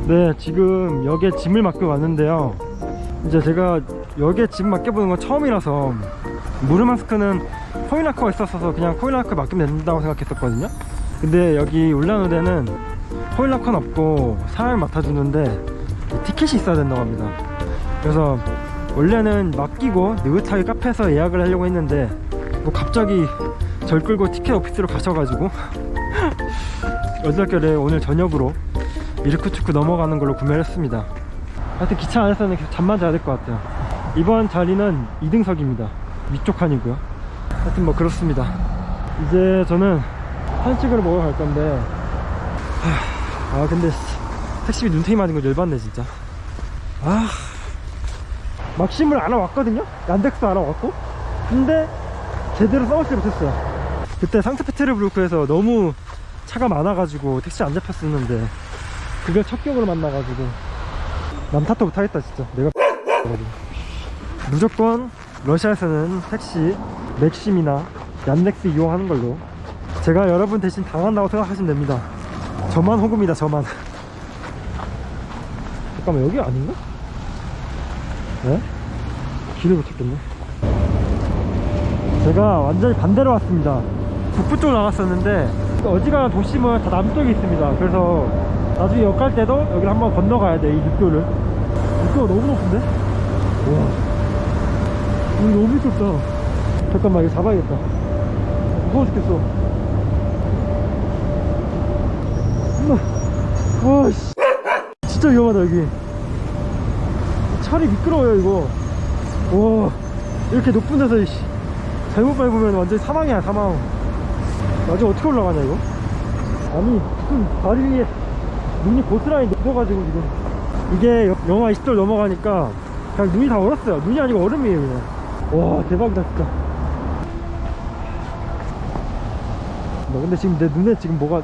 네, 지금 역에 짐을 맡겨 왔는데요. 이제 제가 역에 짐 맡겨보는 건 처음이라서 무르만스크는 코인라커가 있었어서 그냥 코인라커 맡기면 된다고 생각했었거든요. 근데 여기 울란우데는 코인라커는 없고 사람을 맡아주는데 티켓이 있어야 된다고 합니다. 그래서 원래는 맡기고 느긋하게 카페에서 예약을 하려고 했는데 뭐 갑자기 절 끌고 티켓 오피스로 가셔가지고 어저께래 오늘 저녁으로 이르쿠츠크 넘어가는 걸로 구매를 했습니다. 하여튼 기차 안에서는 계속 잠만 자야 될 것 같아요. 이번 자리는 2등석입니다. 위쪽 칸이고요. 하여튼 뭐 그렇습니다. 이제 저는 한식으로 먹으러 갈 건데 근데 택시비 눈탱이 맞은 거 열받네 진짜. 막심을 알아왔거든요? 얀덱스 알아왔고, 근데 제대로 써보지 못했어요. 그때 상트페테르부르크에서 너무 차가 많아가지고 택시 안 잡혔었는데 그걸 첫 경으로 만나가지고 남 탓도 못하겠다 진짜. 내가 무조건 러시아에서는 택시 맥심이나 얀덱스 이용하는 걸로. 제가 여러분 대신 당한다고 생각하시면 됩니다. 저만 호구입니다. 저만. 잠깐만, 여기 아닌가? 네? 길을 못 찾겠네. 제가 완전히 반대로 왔습니다. 북부 쪽으로 나갔었는데 어지간한 도심은 다 남쪽에 있습니다. 그래서 나중에 역 갈 때도 여기를 한번 건너가야 돼. 이 육교를. 육교가 너무 높은데? 우와, 여기 너무 미끄럽다. 잠깐만, 이거 잡아야겠다. 무서워 죽겠어. 와씨, 진짜 위험하다. 여기 차리 미끄러워요 이거. 와, 이렇게 높은 데서 이씨 잘못 밟으면 완전 사망이야, 사망. 나중에 어떻게 올라가냐 이거. 아니 무슨 다리 위에 눈이 고스란히 녹아가지고 지금. 이게 영하 20도를 넘어가니까 그냥 눈이 다 얼었어요. 눈이 아니고 얼음이에요 그냥. 와, 대박이다 진짜. 근데 지금 내 눈에 지금 뭐가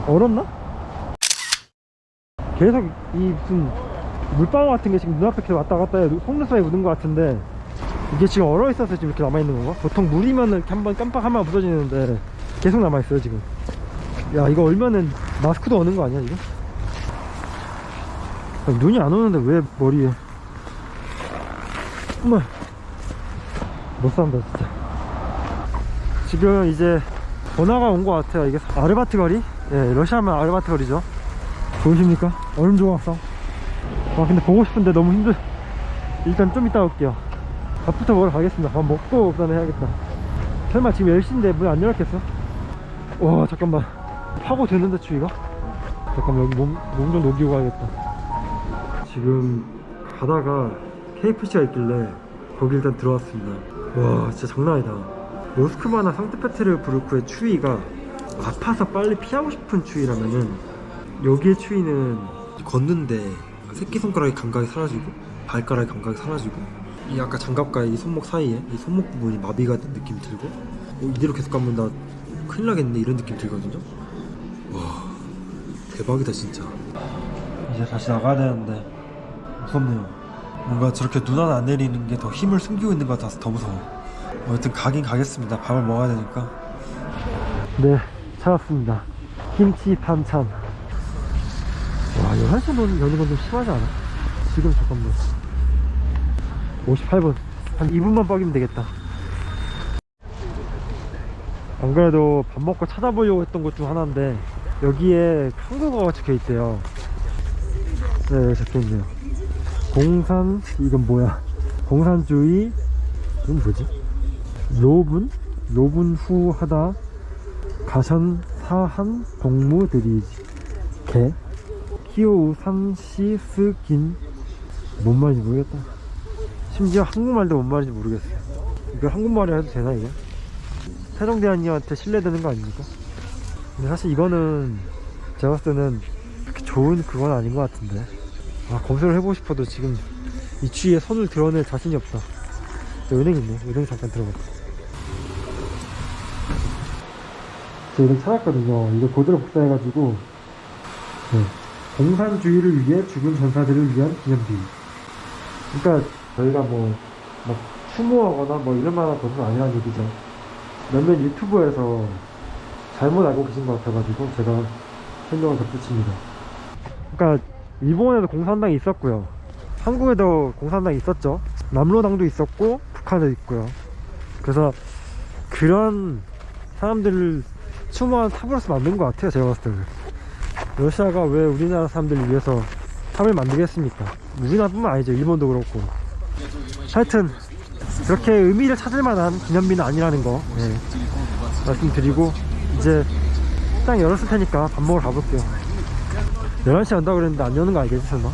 얼었나? 계속 이 무슨 물방울 같은 게 지금 눈앞에 계속 왔다 갔다 해. 속눈썹에 묻은 것 같은데 이게 지금 얼어 있어서 지금 이렇게 남아있는 건가? 보통 물이면은 이렇게 한번 깜빡하면 부서지는데 계속 남아있어요 지금. 야, 이거 얼면은 마스크도 오는 거 아니야 지금? 아니, 눈이 안 오는데 왜 머리에. 정말 못 산다 진짜. 지금 이제 번화가 온 것 같아요. 이게 아르바트 거리? 예, 러시아면 아르바트 거리죠. 보이십니까? 얼음 조각상. 근데 보고 싶은데 너무 힘들. 일단 좀 이따 올게요. 밥부터 먹으러 가겠습니다. 밥 먹고 그다음에 해야겠다. 설마 지금 10시인데 문 안 열었겠어? 와, 잠깐만. 파고 되는데 추위가? 잠깐만, 여기 몸 좀 녹이고 가야겠다. 지금 가다가 KFC가 있길래 거기 일단 들어왔습니다. 와, 진짜 장난 아니다. 모스크바나 상트페테르부르크의 추위가 아파서 빨리 피하고 싶은 추위라면은 여기의 추위는 걷는데 새끼손가락의 감각이 사라지고 발가락의 감각이 사라지고 이 아까 장갑과 이 손목 사이에 이 손목 부분이 마비가 된 느낌이 들고 이대로 계속 가면 나 큰일 나겠네 이런 느낌이 들거든요. 와, 대박이다 진짜. 이제 다시 나가야 되는데 무섭네요. 뭔가 저렇게 눈 하나 안 내리는 게 더 힘을 숨기고 있는 것 같아서 더 무서워. 여튼 가긴 가겠습니다. 밥을 먹어야 되니까. 네, 찾았습니다. 김치 반찬. 와, 11시 여는 건 좀 심하지 않아? 지금 잠깐만 58분 한 2분만 뻑이면 되겠다. 안 그래도 밥 먹고 찾아보려고 했던 것 중 하나인데 여기에 한국어가 적혀있대요. 네, 적혀있네요. 공산, 이건 뭐야, 공산주의, 이건 뭐지? 로분 후 하다 가션 사한 동무들이 개 키오우 산시 스긴. 뭔 말인지 모르겠다. 심지어 한국말도 뭔 말인지 모르겠어요. 이걸 한국말을 해도 되나 이게? 세종대왕님한테 신뢰되는 거 아닙니까? 근데 사실 이거는 제가 봤을 때는 그렇게 좋은 그건 아닌 것 같은데. 검색을 해보고 싶어도 지금 이 추위에 손을 드러낼 자신이 없다. 은행 있네. 은행 잠깐 들어가자. 제가 은행 찾았거든요. 이거 그대로 복사해가지고 네. 공산주의를 위해 죽은 전사들을 위한 기념비. 그러니까 저희가 막 추모하거나 이런 만한 것은 아니라는 얘기죠. 몇몇 유튜브에서 잘못 알고 계신 것 같아가지고 제가 설명을 덧붙입니다. 그러니까 일본에도 공산당이 있었고요, 한국에도 공산당이 있었죠. 남로당도 있었고 북한에도 있고요. 그래서 그런 사람들을 추모한 탑으로서 만든 것 같아요, 제가 봤을 때는. 러시아가 왜 우리나라 사람들을 위해서 탑을 만들겠습니까? 우리나라뿐만 아니죠, 일본도 그렇고. 하여튼 그렇게 의미를 찾을 만한 기념비는 아니라는 거, 네, 말씀드리고, 이제 식당 열었을 테니까 밥 먹으러 가볼게요. 11시에 온다고 그랬는데 안 여는 거 알겠지 설마?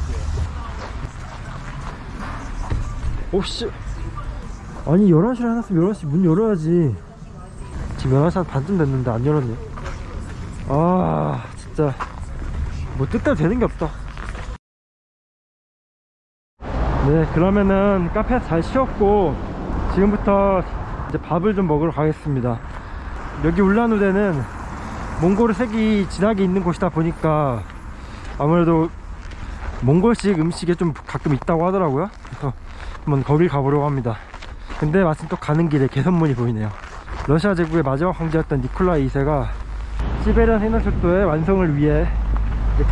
오씨, 아니 11시를 해놨으면 11시 문 열어야지. 지금 11시 한 반쯤 됐는데 안 열었네. 아 진짜 뭐 뜻대로 되는 게 없다. 네, 그러면은 카페에서 잘 쉬었고 지금부터 이제 밥을 좀 먹으러 가겠습니다. 여기 울란우대는 몽골 색이 진하게 있는 곳이다 보니까 아무래도 몽골식 음식에 좀 가끔 있다고 하더라고요. 그래서 한번 거길 가보려고 합니다. 근데 마침 또 가는 길에 개선문이 보이네요. 러시아 제국의 마지막 황제였던 니콜라이 2세가 시베리안 해상철도의 완성을 위해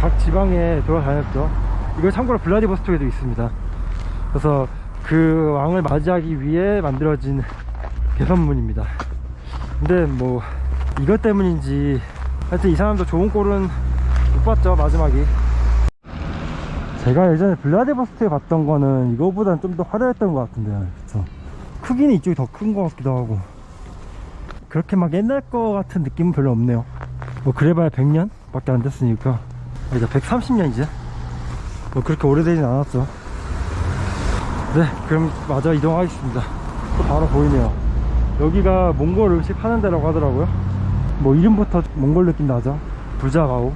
각 지방에 돌아다녔죠. 이거 참고로 블라디보스톡에도 있습니다. 그래서 그 왕을 맞이하기 위해 만들어진 개선문입니다. 근데 뭐 이것 때문인지 하여튼 이 사람도 좋은 꼴은 못 봤죠, 마지막이. 제가 예전에 블라디보스톡에 봤던 거는 이거보다는 좀 더 화려했던 것 같은데요. 그쵸? 크기는 이쪽이 더 큰 것 같기도 하고, 그렇게 막 옛날 거 같은 느낌은 별로 없네요. 뭐 그래봐야 100년 밖에 안 됐으니까. 이제 130년이지 뭐 그렇게 오래되진 않았죠. 네, 그럼 마저 이동하겠습니다. 또 바로 보이네요. 여기가 몽골 음식 파는 데라고 하더라고요. 뭐 이름부터 몽골 느낌 나죠. 부자가오.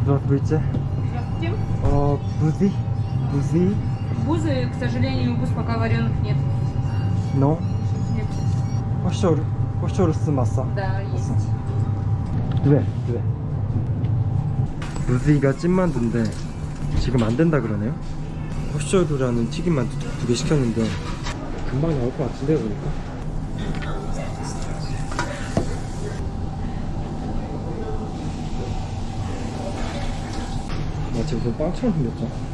здравствуйте. 부지? 부지? Бузы, к сожалению, буз пока вареных нет. No? Нет. 호쇼르스 마사? Да, есть. 네. 부지가 찐만두인데 지금 안 된다 그러네요. 호쇼르라는 튀김만두 2개 시켰는데 금방 나올 것 같은데 보니까. 마치 무슨 빵처럼 생겼죠?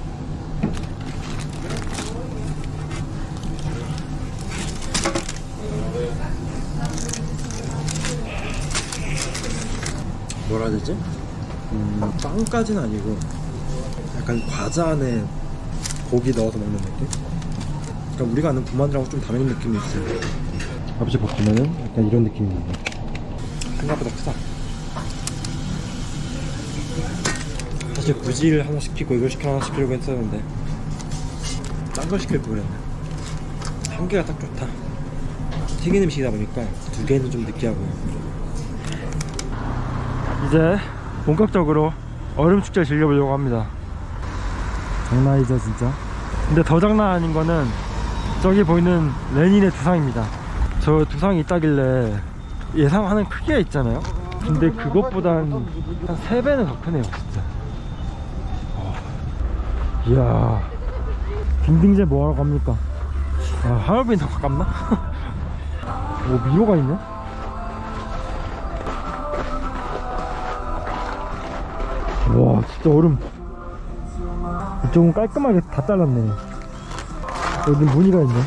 뭐라 해야 되지? 빵까지는 아니고 약간 과자 안에 고기 넣어서 먹는 느낌? 그러니까 우리가 아는 군만두하고 좀 다른 느낌이 있어요. 아버지 볶음면은 약간 이런 느낌입니다. 생각보다 크다. 사실 부지를 하나 시키고 이걸 하나 시키려고 했었는데 짠 걸 시킬 걸 그랬네. 한 개가 딱 좋다. 튀긴 음식이다 보니까 2개는 좀 느끼하고요. 이제 본격적으로 얼음 축제를 즐겨보려고 합니다. 장난 아니죠 진짜. 근데 더 장난 아닌 거는 저기 보이는 레닌의 두상입니다. 저 두상이 있다길래 예상하는 크기가 있잖아요. 근데 그것보다 한 3배는 더 크네요 진짜. 이야, 빙빙제 뭐하러 갑니까? 아, 하얼빈 더 가깝나? 오, 미로가 있네? 와, 진짜 얼음 이쪽은 깔끔하게 다 잘랐네. 여기 무늬가 있네.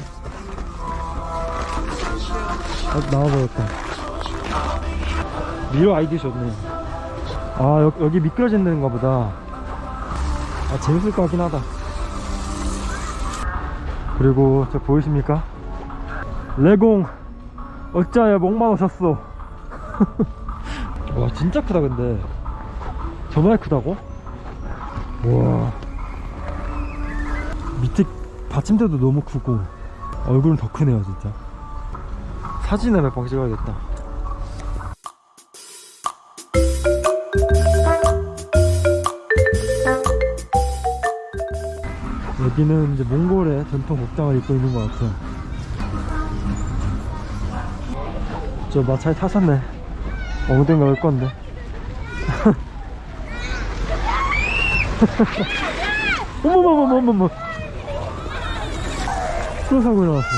나와버렸다. 미로 아이디 좋네. 아, 여기 미끄러진다는가 보다. 아, 재밌을 것 같긴 하다. 그리고 저 보이십니까? 레공 어찌하여 목마르셨소. 와, 진짜 크다. 근데 저번에 크다고? 와, 밑에 받침대도 너무 크고 얼굴은 더 크네요 진짜. 사진을 몇 번 찍어야겠다. 여기는 이제 몽골의 전통 복장을 입고 있는 것 같아요. 저 마차에 타셨네. 엉덩이가 올 건데. 어머머머머머머. 추로 사고 일어났어.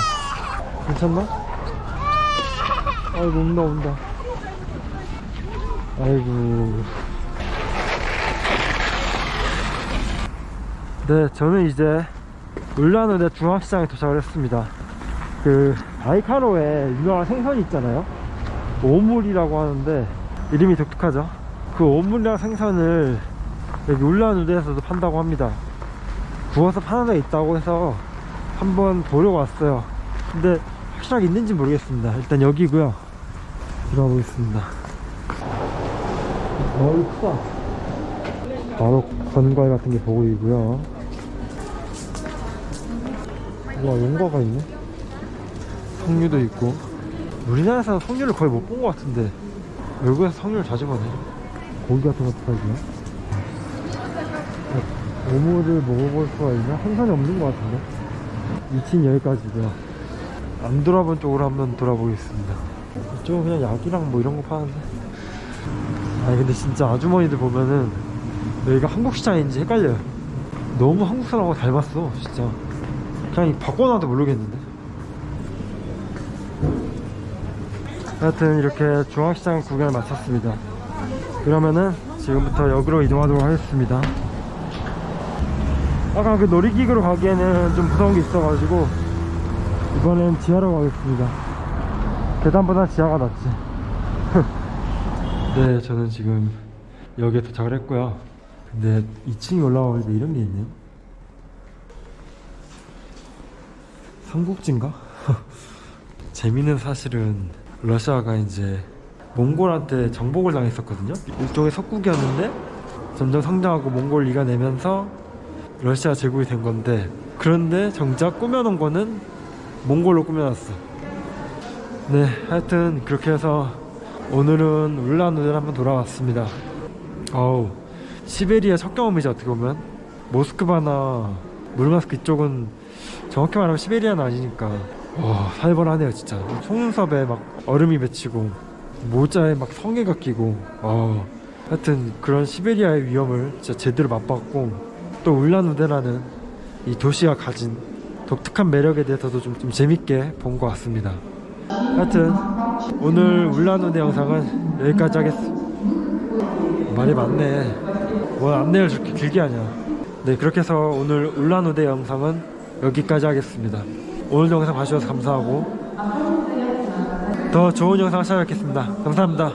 괜찮나? 아이고, 온다. 아이고. 네, 저는 이제 울란우대 중앙시장에 도착을 했습니다. 그 바이카로에 유명한 생선이 있잖아요. 오물이라고 하는데 이름이 독특하죠. 그 오물이랑 생선을 여기 울란우대에서도 판다고 합니다. 구워서 파는 데 있다고 해서 한번 보려고 왔어요. 근데 확실하게 있는지 모르겠습니다. 일단 여기고요. 들어가 보겠습니다. 크다. 바로 건과일 같은 게 보이고요. 와, 용과가 있네. 석류도 있고. 우리나라에서는 석류를 거의 못 본 것 같은데 외국에서 석류를 자주 보네. 고기 같은 것도 팔고요. 오물을 먹어볼 수가 있나? 생선이 없는 것 같은데. 위치는 여기까지고요. 안 돌아본 쪽으로 한번 돌아보겠습니다. 이쪽은 그냥 약이랑 뭐 이런 거 파는데. 아니 근데 진짜 아주머니들 보면은 여기가 한국 시장인지 헷갈려요. 너무 한국 사람하고 닮았어 진짜. 그냥 바꿔놔도 모르겠는데. 하여튼 이렇게 중앙시장 구경을 마쳤습니다. 그러면은 지금부터 역으로 이동하도록 하겠습니다. 아까 그 놀이기구로 가기에는 좀 무서운 게 있어가지고 이번엔 지하로 가겠습니다. 계단보다 지하가 낫지. 네, 저는 지금 역에 도착을 했고요. 근데 2층에 올라오니까 이런 게 있네요. 삼국지인가? 재미있는 사실은 러시아가 이제 몽골한테 정복을 당했었거든요. 일종의 석국이었는데 점점 성장하고 몽골 이겨내면서 러시아 제국이 된 건데, 그런데 정작 꾸며놓은 거는 몽골로 꾸며놨어. 네, 하여튼 그렇게 해서 오늘은 울란우대를 한번 돌아왔습니다. 어우, 시베리아 첫 경험이죠. 어떻게 보면 모스크바나 무르만스크 이쪽은 정확히 말하면 시베리아는 아니니까 살벌하네요 진짜. 속눈썹에 막 얼음이 맺히고 모자에 막 성게가 끼고 하여튼 그런 시베리아의 위험을 진짜 제대로 맛봤고, 또 울란우대라는 이 도시가 가진 독특한 매력에 대해서도 좀 재밌게 본 것 같습니다. 하여튼 오늘 울란우대 영상은 여기까지 하겠습니다. 말이 많네. 뭐 안내를 저렇게 길게 하냐. 네, 그렇게 해서 오늘 울란우대 영상은 여기까지 하겠습니다. 오늘 영상 봐주셔서 감사하고 더 좋은 영상 찾아뵙겠습니다. 감사합니다.